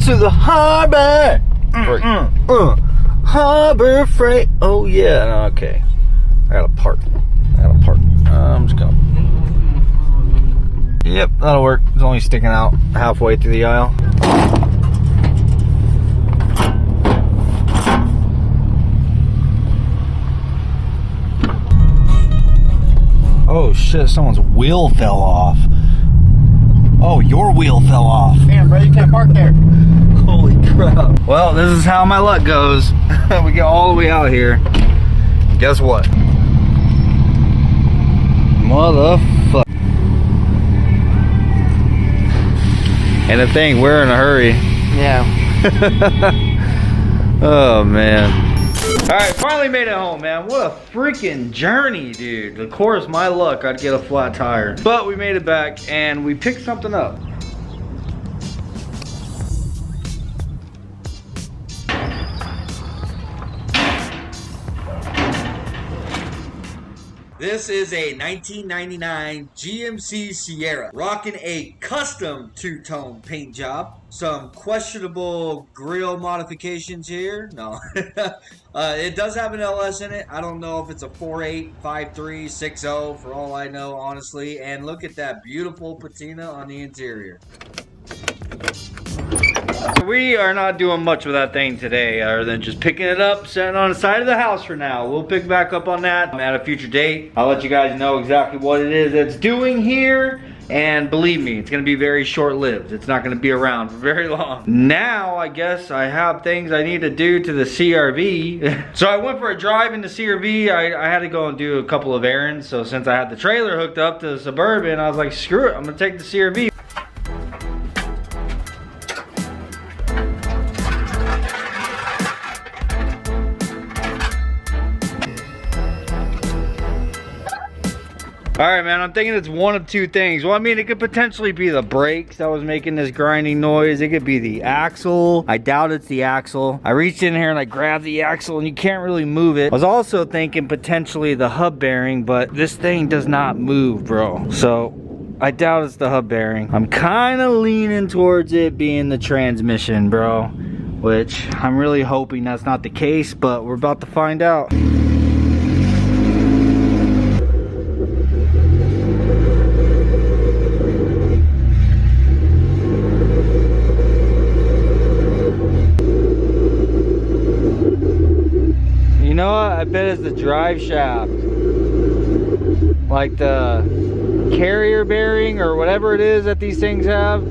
to the harbor. Harbor freight. Oh yeah. Okay. I gotta park. I'm just gonna. Yep, that'll work. It's only sticking out halfway through the aisle. Oh shit, someone's wheel fell off. Oh, your wheel fell off. Damn, bro, you can't park there. Holy crap. Well, this is how my luck goes. We get all the way out here. Guess what? Motherfucker. And the thing, we're in a hurry. Yeah. Oh, man. Alright, finally made it home, man. What a freaking journey, dude. Of course, my luck, I'd get a flat tire. But we made it back, and we picked something up. This is a 1999 GMC Sierra, rocking a custom two-tone paint job. Some questionable grille modifications here. No, it does have an LS in it. I don't know if it's a 4.8, 5.3, 6.0 for all I know, honestly. And look at that beautiful patina on the interior. We are not doing much with that thing today other than just picking it up, setting on the side of the house for now. We'll pick back up on that at a future date. I'll let you guys know exactly what it is it's doing here. And believe me, it's gonna be very short-lived. It's not gonna be around for very long. Now, I guess I have things I need to do to the CRV. So I went for a drive in the CRV. I had to go and do a couple of errands. So since I had the trailer hooked up to the Suburban, I was like, screw it, I'm gonna take the CRV. All right, man, I'm thinking it's one of two things. Well, I mean, it could potentially be the brakes that was making this grinding noise. It could be the axle. I doubt it's the axle. I reached in here and I grabbed the axle and you can't really move it. I was also thinking potentially the hub bearing, but this thing does not move, bro. So I doubt it's the hub bearing. I'm kind of leaning towards it being the transmission, bro, which I'm really hoping that's not the case, but we're about to find out. You know what? I bet it's the drive shaft. Like the carrier bearing or whatever it is that these things have.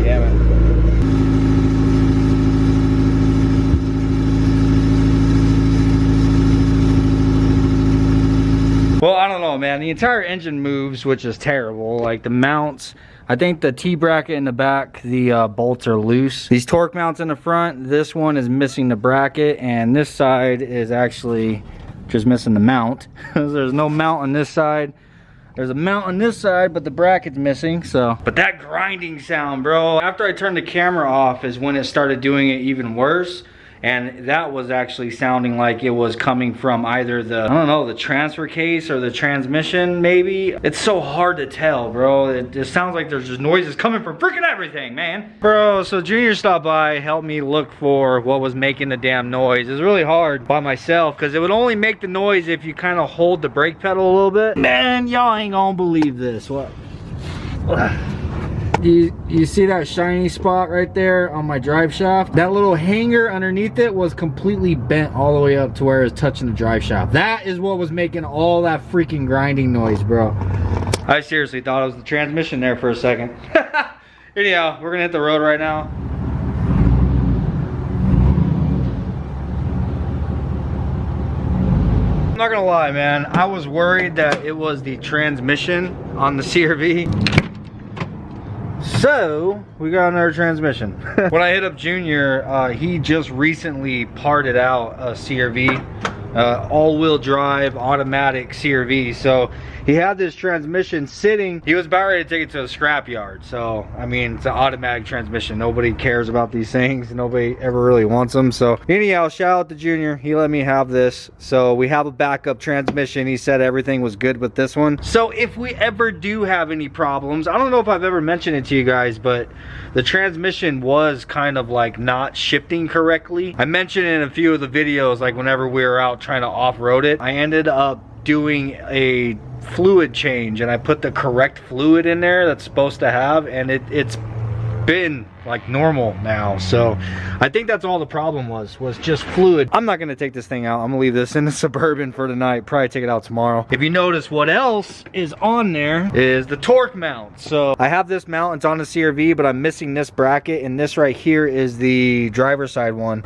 Yeah, man. Well, I don't know, man. The entire engine moves, which is terrible. Like the mounts, I think the T-bracket in the back, the bolts are loose. These torque mounts in the front, this one is missing the bracket, and this side is actually just missing the mount. There's no mount on this side. There's a mount on this side, but the bracket's missing, so. But that grinding sound, bro. After I turned the camera off is when it started doing it even worse. And that was actually sounding like it was coming from either the, I don't know, the transfer case or the transmission, maybe. It's so hard to tell, bro. It sounds like there's just noises coming from freaking everything, man. Bro, so Junior stopped by, helped me look for what was making the damn noise. It's really hard by myself because it would only make the noise if you kind of hold the brake pedal a little bit. Man, y'all ain't gonna believe this. What? You see that shiny spot right there on my drive shaft? That little hanger underneath it was completely bent all the way up to where it was touching the drive shaft. That is what was making all that freaking grinding noise, bro. I seriously thought it was the transmission there for a second. Anyhow, we're gonna hit the road right now. I'm not gonna lie, man. I was worried that it was the transmission on the CRV. So, we got another transmission. When I hit up Junior, he just recently parted out a CRV all-wheel drive automatic CRV. So he had this transmission sitting. He was about ready to take it to the scrap yard. So I mean, it's an automatic transmission. Nobody cares about these things. Nobody ever really wants them. So anyhow, shout out to Junior. He let me have this. So we have a backup transmission. He said everything was good with this one. So if we ever do have any problems, I don't know if I've ever mentioned it to you guys, but the transmission was kind of like not shifting correctly. I mentioned in a few of the videos, like whenever we were out trying to off-road it, I ended up doing a fluid change, and I put the correct fluid in there that's supposed to have, and it's been like normal now. So I think that's all the problem was just fluid. I'm not gonna take this thing out. I'm gonna leave this in the Suburban for tonight, probably take it out tomorrow. If you notice, what else is on there is the torque mount. So I have this mount, it's on the CRV, but I'm missing this bracket, and this right here is the driver's side one.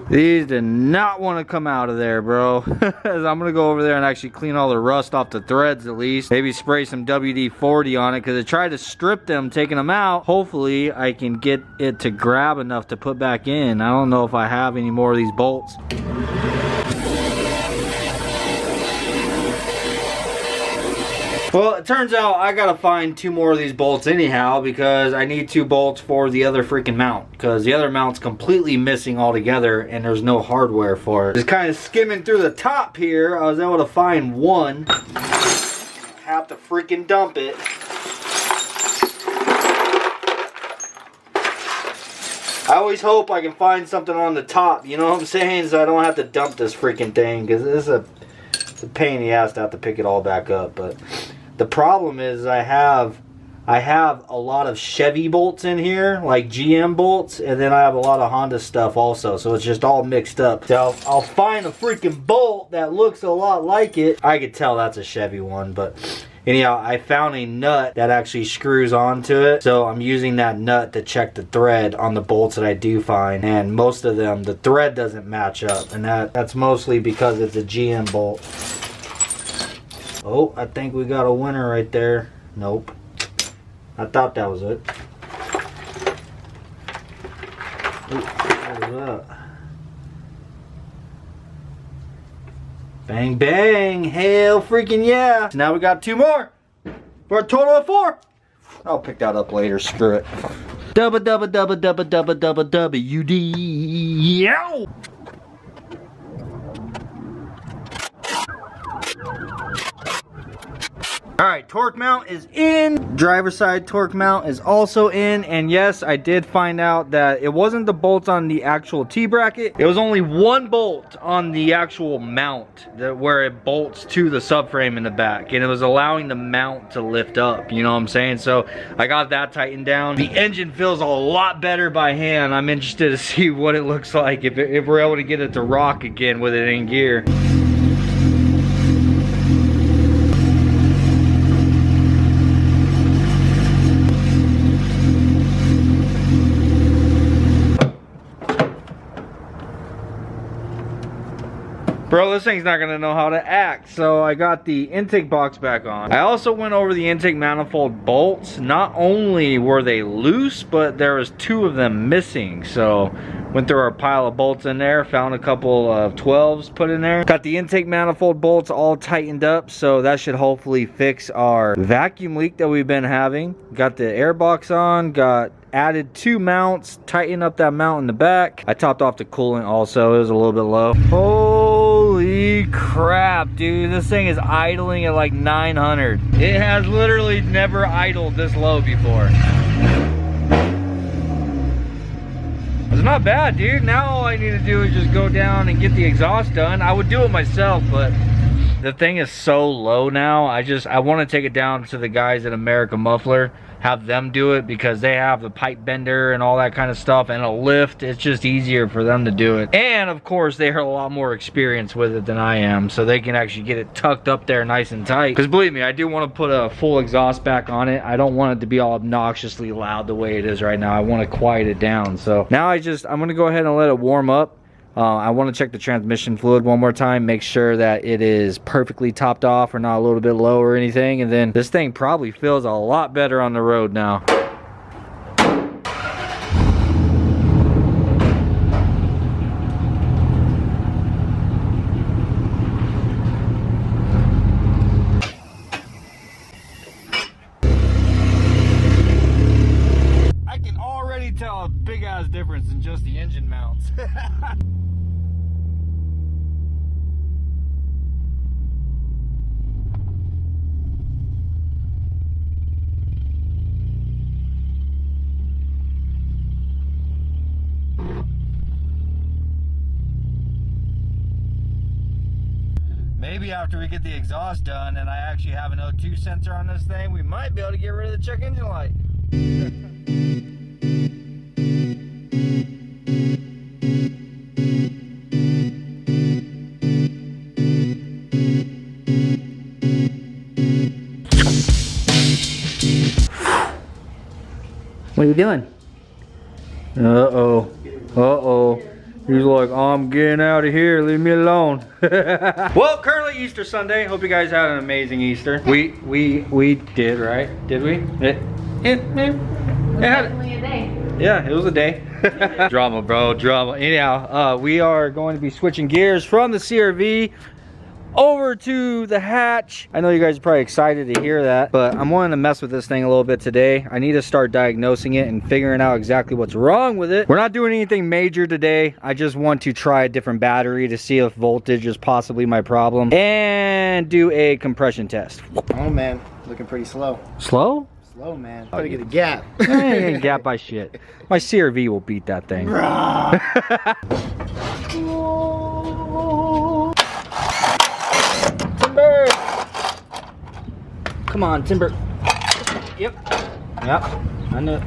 These did not want to come out of there, bro. I'm gonna go over there and actually clean all the rust off the threads at least. Maybe spray some WD-40 on it, because I tried to strip them, taking them out. Hopefully I can get it to grab enough to put back in. I don't know if I have any more of these bolts. Well, it turns out I gotta find 2 more of these bolts anyhow, because I need 2 bolts for the other freaking mount, because the other mount's completely missing altogether and there's no hardware for it. Just kind of skimming through the top here, I was able to find one. Have to freaking dump it. I always hope I can find something on the top, you know what I'm saying, so I don't have to dump this freaking thing, because it's a pain in the ass to have to pick it all back up. But the problem is I have a lot of Chevy bolts in here, like GM bolts, and then I have a lot of Honda stuff also, so it's just all mixed up. So I'll find a freaking bolt that looks a lot like it. I could tell that's a Chevy one, but anyhow, I found a nut that actually screws onto it, so I'm using that nut to check the thread on the bolts that I do find, and most of them, the thread doesn't match up, and that's mostly because it's a GM bolt. Oh, I think we got a winner right there. Nope. I thought that was it. Ooh, what was that? Bang, bang. Hell freaking yeah. So now we got 2 more for a total of 4. I'll pick that up later. Screw it. Double, double, double, double, double, double, WD. Yow! Alright, torque mount is in. Driver's side torque mount is also in. And yes, I did find out that it wasn't the bolts on the actual T-bracket. It was only 1 bolt on the actual mount where it bolts to the subframe in the back. And it was allowing the mount to lift up, you know what I'm saying? So I got that tightened down. The engine feels a lot better by hand. I'm interested to see what it looks like if we're able to get it to rock again with it in gear. Bro, this thing's not gonna know how to act. So I got the intake box back on. I also went over the intake manifold bolts. Not only were they loose, but there was 2 of them missing. So went through our pile of bolts in there, found a couple of 12s put in there. Got the intake manifold bolts all tightened up, so that should hopefully fix our vacuum leak that we've been having. Got the air box on, added 2 mounts, tightened up that mount in the back. I topped off the coolant also, it was a little bit low. Holy crap, dude, this thing is idling at like 900. It has literally never idled this low before. It's not bad, dude. Now all I need to do is just go down and get the exhaust done. I would do it myself, but The thing is so low now. I want to take it down to the guys at America Muffler, have them do it, because they have the pipe bender and all that kind of stuff and a lift. It's just easier for them to do it. And of course they are a lot more experienced with it than I am, so they can actually get it tucked up there nice and tight. Because believe me, I do want to put a full exhaust back on it. I don't want it to be all obnoxiously loud the way it is right now. I want to quiet it down. So now I'm going to go ahead and let it warm up. I want to check the transmission fluid one more time, make sure that it is perfectly topped off or not a little bit low or anything, and then this thing probably feels a lot better on the road now. I can already tell a big ass difference in just the engine mounts. Maybe after we get the exhaust done and I actually have an O2 sensor on this thing, we might be able to get rid of the check engine light. What are you doing? Uh-oh. Uh-oh. He's like, I'm getting out of here, leave me alone. Well, currently Easter Sunday. Hope you guys had an amazing Easter. We did, right? Did we? It had a day. Yeah, it was a day. Drama, bro, drama. Anyhow, we are going to be switching gears from the CRV over to the hatch. I know you guys are probably excited to hear that, but I'm wanting to mess with this thing a little bit today. I need to start diagnosing it and figuring out exactly what's wrong with it. We're not doing anything major today. I just want to try a different battery to see if voltage is possibly my problem and do a compression test. Oh man, looking pretty slow. Slow? Slow, man. Gotta get a gap. I ain't gap by shit. My CRV will beat that thing. Timber! Come on, Timber. Yep. I know.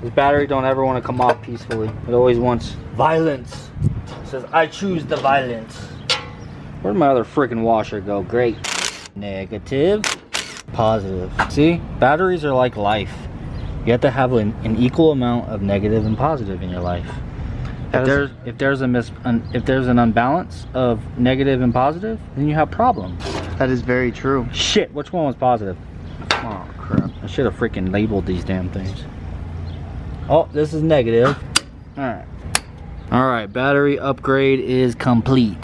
This battery don't ever want to come off peacefully. It always wants violence. It says, I choose the violence. Where'd my other freaking washer go? Great. Negative. Positive. See? Batteries are like life. You have to have an equal amount of negative and positive in your life. If there's an unbalance of negative and positive, then you have problems. That is very true. Shit, which one was positive? Oh crap. I should have freaking labeled these damn things. Oh, this is negative. Alright. Alright, battery upgrade is complete.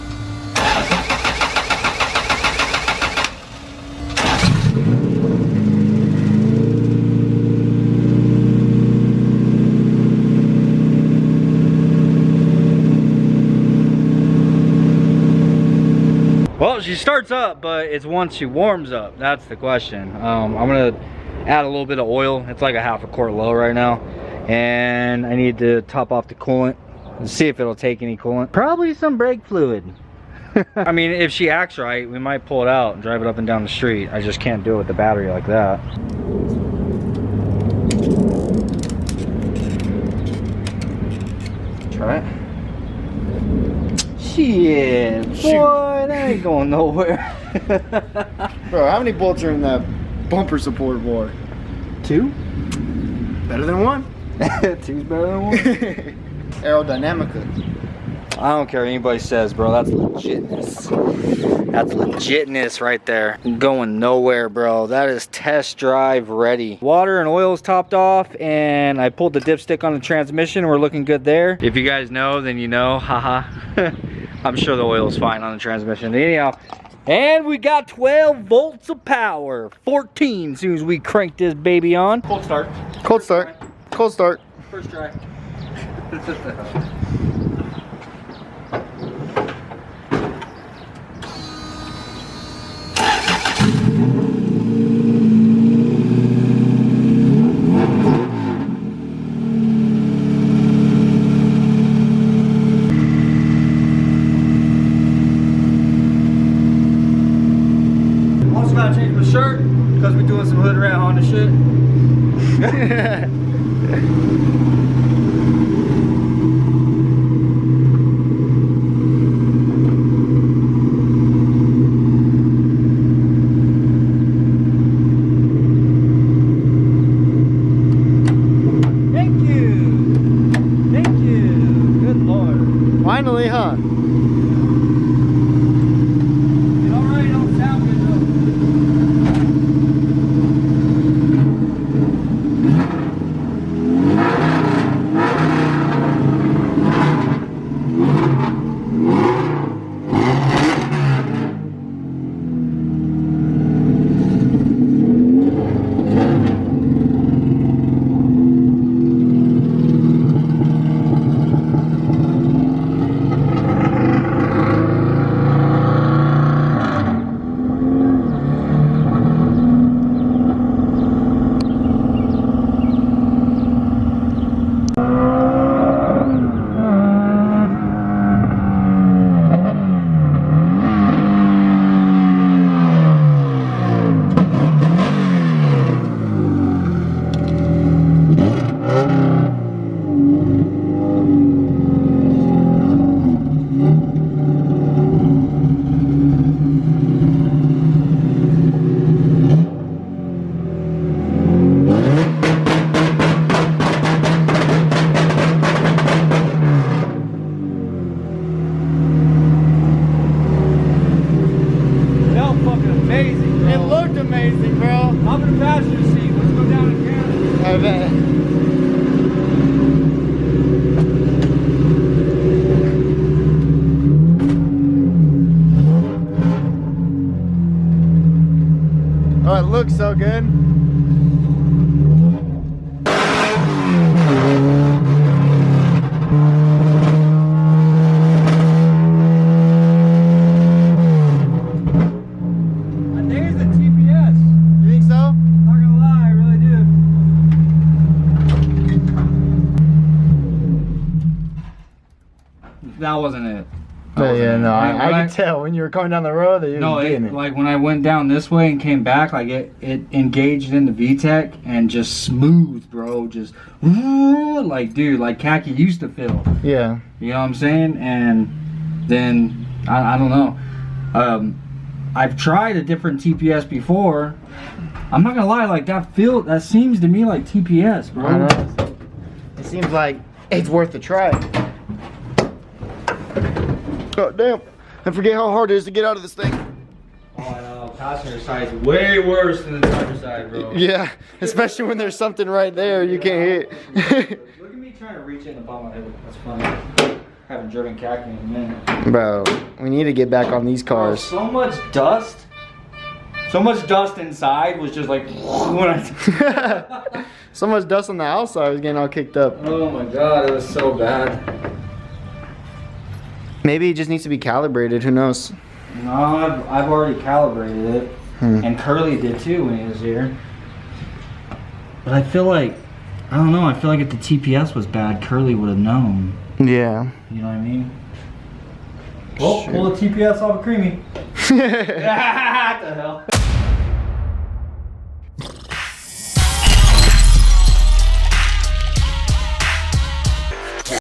Well, she starts up, but it's once she warms up. That's the question. I'm gonna add a little bit of oil. It's like a half a quart low right now. And I need to top off the coolant and see if it'll take any coolant. Probably some brake fluid. I mean, if she acts right, we might pull it out and drive it up and down the street. I just can't do it with the battery like that. Try it. Shit, boy, that ain't going nowhere. Bro, how many bolts are in that bumper support board? 2? Better than one. 2's better than 1. Aerodynamica. I don't care what anybody says, bro. That's legitness. That's legitness right there. Going nowhere, bro. That is test drive ready. Water and oil is topped off, and I pulled the dipstick on the transmission. We're looking good there. If you guys know, then you know. Haha. I'm sure the oil is fine on the transmission. Anyhow, and we got 12 volts of power. 14 as soon as we crank this baby on. Cold start. Cold start. Cold start. First try. Honda shit. Finally, huh? It already don't sound good though. It looked amazing, bro. Hop in the passenger seat. Let's go down to Canada. I bet. Oh, it looks so good. That wasn't it. Oh, yeah, no, I could tell when you were coming down the road that you were getting it. Like when I went down this way and came back, like it engaged in the VTEC and just smooth, bro. Just like, dude, like Khaki used to feel. Yeah. You know what I'm saying? And then I don't know. I've tried a different TPS before. I'm not gonna lie, like that seems to me like TPS, bro. I know. It seems like it's worth a try. God damn. I forget how hard it is to get out of this thing. Oh, I know. Passenger side is way worse than the driver's side, bro. Yeah, especially when there's something right there you can't hit. Look at me trying to reach it in the bottom of my head. That's funny. Haven't driven Khaki in a minute. Bro, we need to get back on these cars. Bro, so much dust. So much dust inside was just like when I... So much dust on the outside, I was getting all kicked up. Oh my god, it was so bad. Maybe it just needs to be calibrated, who knows? No, I've already calibrated it. And Curly did too when he was here. But I feel like, I don't know, I feel like if the TPS was bad, Curly would have known. Yeah. You know what I mean? Well, pull the TPS off of Creamy. What the hell?